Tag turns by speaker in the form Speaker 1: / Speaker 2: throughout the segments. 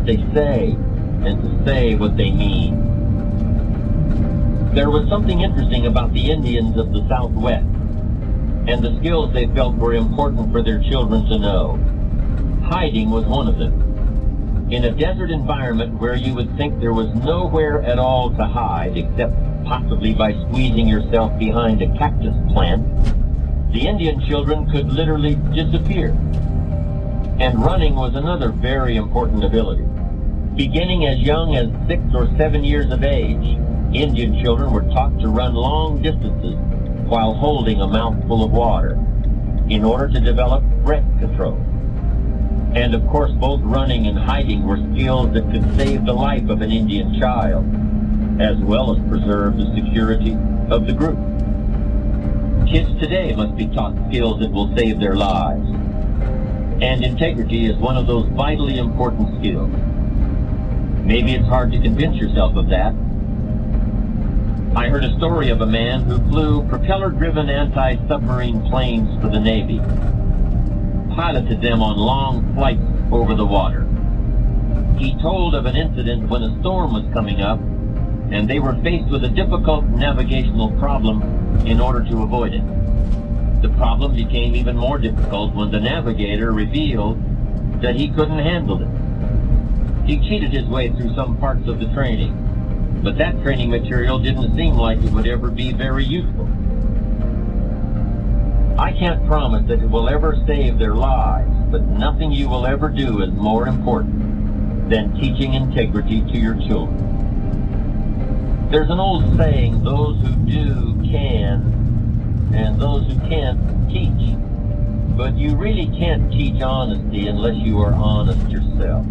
Speaker 1: what they say and to say what they mean. There was something interesting about the Indians of the Southwest and the skills they felt were important for their children to know. Hiding was one of them. In a desert environment where you would think there was nowhere at all to hide except possibly by squeezing yourself behind a cactus plant, the Indian children could literally disappear. And running was another very important ability. Beginning as young as 6 or 7 years of age, Indian children were taught to run long distances while holding a mouthful of water in order to develop breath control. And of course, both running and hiding were skills that could save the life of an Indian child, as well as preserve the security of the group. Kids today must be taught skills that will save their lives. And integrity is one of those vitally important skills. Maybe it's hard to convince yourself of that. I heard a story of a man who flew propeller-driven anti-submarine planes for the Navy, piloted them on long flights over the water. He told of an incident when a storm was coming up, and they were faced with a difficult navigational problem in order to avoid it. The problem became even more difficult when the navigator revealed that he couldn't handle it. He cheated his way through some parts of the training, but that training material didn't seem like it would ever be very useful. I can't promise that it will ever save their lives, but nothing you will ever do is more important than teaching integrity to your children. There's an old saying, those who do can, and those who can't teach. But you really can't teach honesty unless you are honest yourself.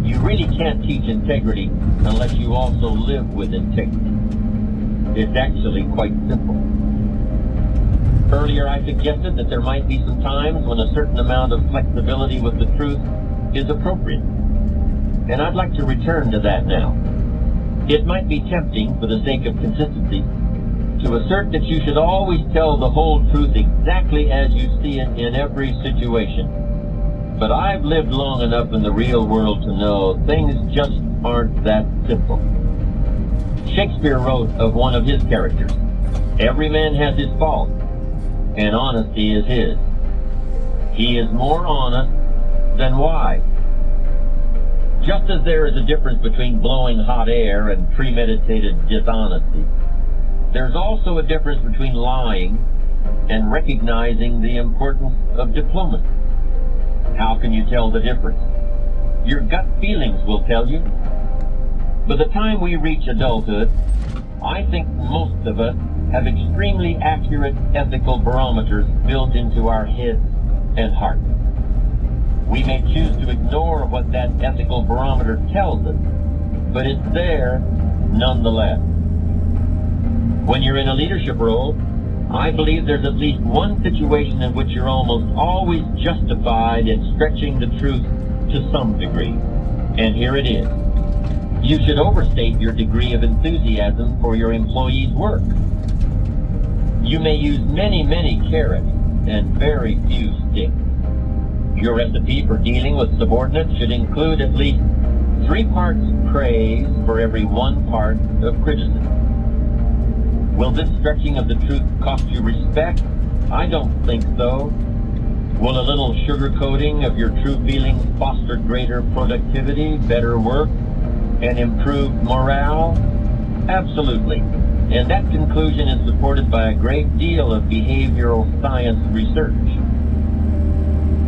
Speaker 1: You really can't teach integrity unless you also live with integrity. It's actually quite simple. Earlier I suggested that there might be some times when a certain amount of flexibility with the truth is appropriate. And I'd like to return to that now. It might be tempting, for the sake of consistency, to assert that you should always tell the whole truth exactly as you see it in every situation. But I've lived long enough in the real world to know things just aren't that simple. Shakespeare wrote of one of his characters, "Every man has his fault, and honesty is his. He is more honest than wise." Just as there is a difference between blowing hot air and premeditated dishonesty, there's also a difference between lying and recognizing the importance of diplomacy. How can you tell the difference? Your gut feelings will tell you. By the time we reach adulthood, I think most of us have extremely accurate ethical barometers built into our heads and hearts. We may choose to ignore what that ethical barometer tells us, but it's there nonetheless. When you're in a leadership role, I believe there's at least one situation in which you're almost always justified in stretching the truth to some degree. And here it is. You should overstate your degree of enthusiasm for your employees' work. You may use many, many carrots and very few sticks. Your recipe for dealing with subordinates should include at least 3 parts praise for every 1 part of criticism. Will this stretching of the truth cost you respect? I don't think so. Will a little sugarcoating of your true feelings foster greater productivity, better work, and improved morale? Absolutely. And that conclusion is supported by a great deal of behavioral science research.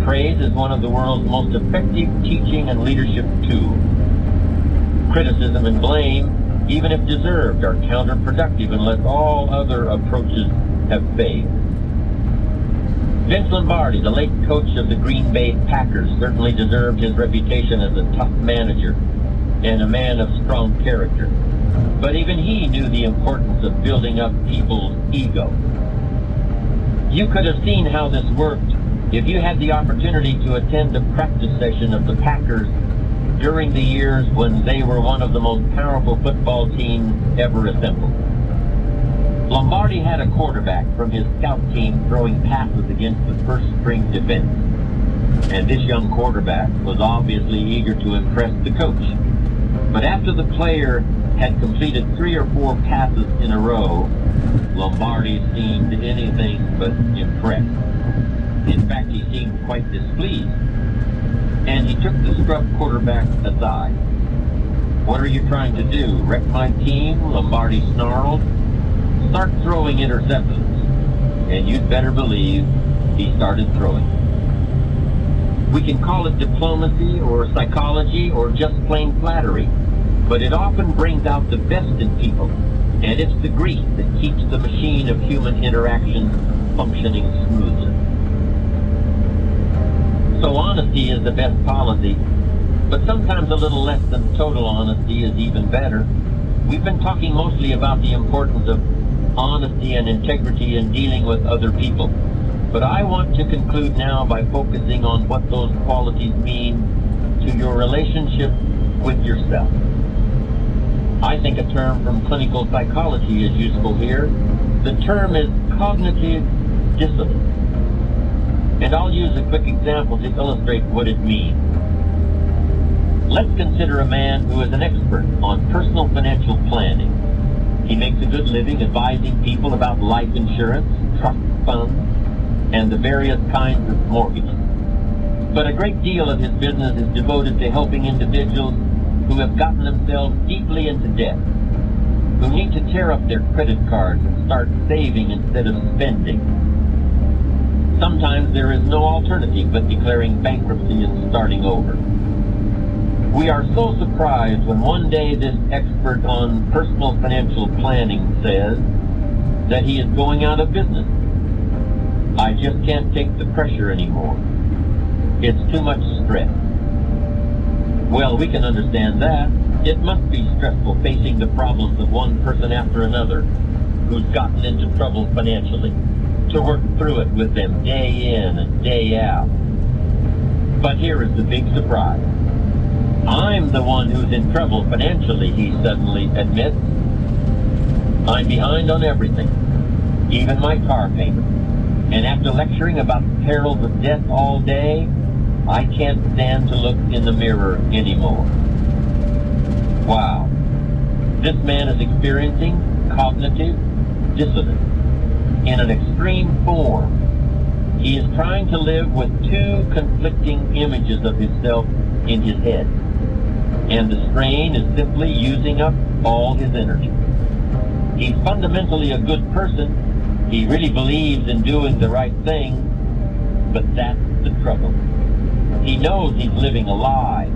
Speaker 1: Praise is one of the world's most effective teaching and leadership tools. Criticism and blame, even if deserved, are counterproductive unless all other approaches have failed. Vince Lombardi, the late coach of the Green Bay Packers, certainly deserved his reputation as a tough manager and a man of strong character. But even he knew the importance of building up people's ego. You could have seen how this worked if you had the opportunity to attend a practice session of the Packers during the years when they were one of the most powerful football teams ever assembled. Lombardi had a quarterback from his scout team throwing passes against the first-string defense. and this young quarterback was obviously eager to impress the coach. But after the player had completed 3 or 4 passes in a row, Lombardi seemed anything but impressed. In fact, he seemed quite displeased, and he took the scrub quarterback aside. "What are you trying to do, wreck my team?" Lombardi snarled. "Start throwing interceptions." And you'd better believe he started throwing. We can call it diplomacy or psychology or just plain flattery, but it often brings out the best in people, and it's the grease that keeps the machine of human interaction functioning smoothly. So honesty is the best policy, but sometimes a little less than total honesty is even better. We've been talking mostly about the importance of honesty and integrity in dealing with other people, but I want to conclude now by focusing on what those qualities mean to your relationship with yourself. I think a term from clinical psychology is useful here. The term is cognitive dissonance. And I'll use a quick example to illustrate what it means. Let's consider a man who is an expert on personal financial planning. He makes a good living advising people about life insurance, trust funds, and the various kinds of mortgages. But a great deal of his business is devoted to helping individuals who have gotten themselves deeply into debt, who need to tear up their credit cards and start saving instead of spending. Sometimes there is no alternative but declaring bankruptcy and starting over. We are so surprised when one day this expert on personal financial planning says that he is going out of business. "I just can't take the pressure anymore. It's too much stress." Well, we can understand that. It must be stressful facing the problems of one person after another who's gotten into trouble financially, to work through it with them day in and day out. But here is the big surprise. "I'm the one who's in trouble financially," he suddenly admits. "I'm behind on everything, even my car payment. And after lecturing about the perils of debt all day, I can't stand to look in the mirror anymore." Wow. This man is experiencing cognitive dissonance in an extreme form. He is trying to live with 2 conflicting images of himself in his head, and the strain is simply using up all his energy. He's fundamentally a good person. He really believes in doing the right thing, but that's the trouble. He knows he's living a lie,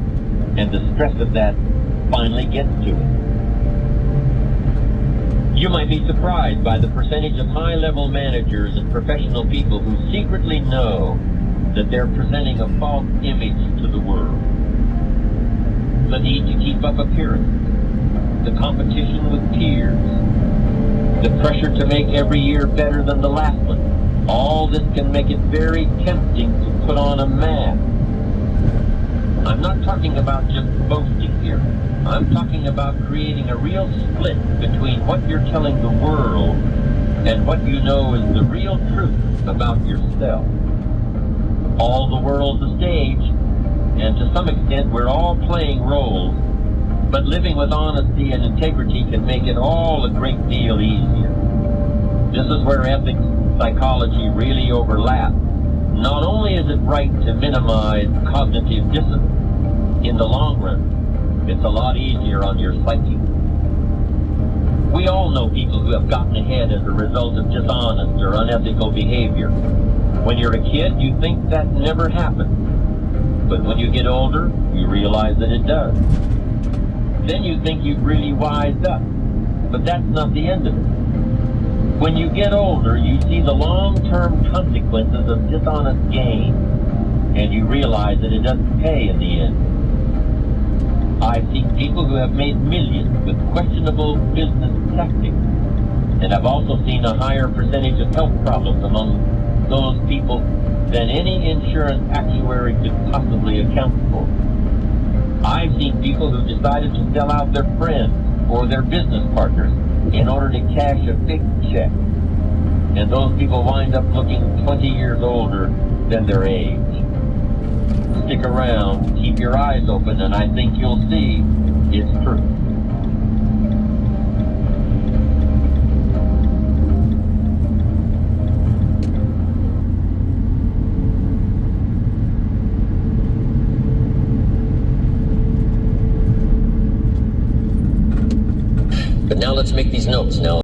Speaker 1: and the stress of that finally gets to him. You might be surprised by the percentage of high-level managers and professional people who secretly know that they're presenting a false image to the world. The need to keep up appearances, the competition with peers, the pressure to make every year better than the last one. All this can make it very tempting to put on a mask. I'm not talking about just boasting here. I'm talking about creating a real split between what you're telling the world and what you know is the real truth about yourself. All the world's a stage, and to some extent we're all playing roles, but living with honesty and integrity can make it all a great deal easier. This is where ethics and psychology really overlap. Not only is it right to minimize cognitive dissonance, in the long run, it's a lot easier on your psyche. We all know people who have gotten ahead as a result of dishonest or unethical behavior. When you're a kid, you think that never happened. But when you get older, you realize that it does. Then you think you've really wised up. But that's not the end of it. When you get older, you see the long-term consequences of dishonest gain, and you realize that it doesn't pay in the end. I've seen people who have made millions with questionable business tactics, and I've also seen a higher percentage of health problems among those people than any insurance actuary could possibly account for. I've seen people who decided to sell out their friends or their business partners in order to cash a big check, and those people wind up looking 20 years older than their age. stick around, keep your eyes open, and I think you'll see it's true. But now let's make these notes now.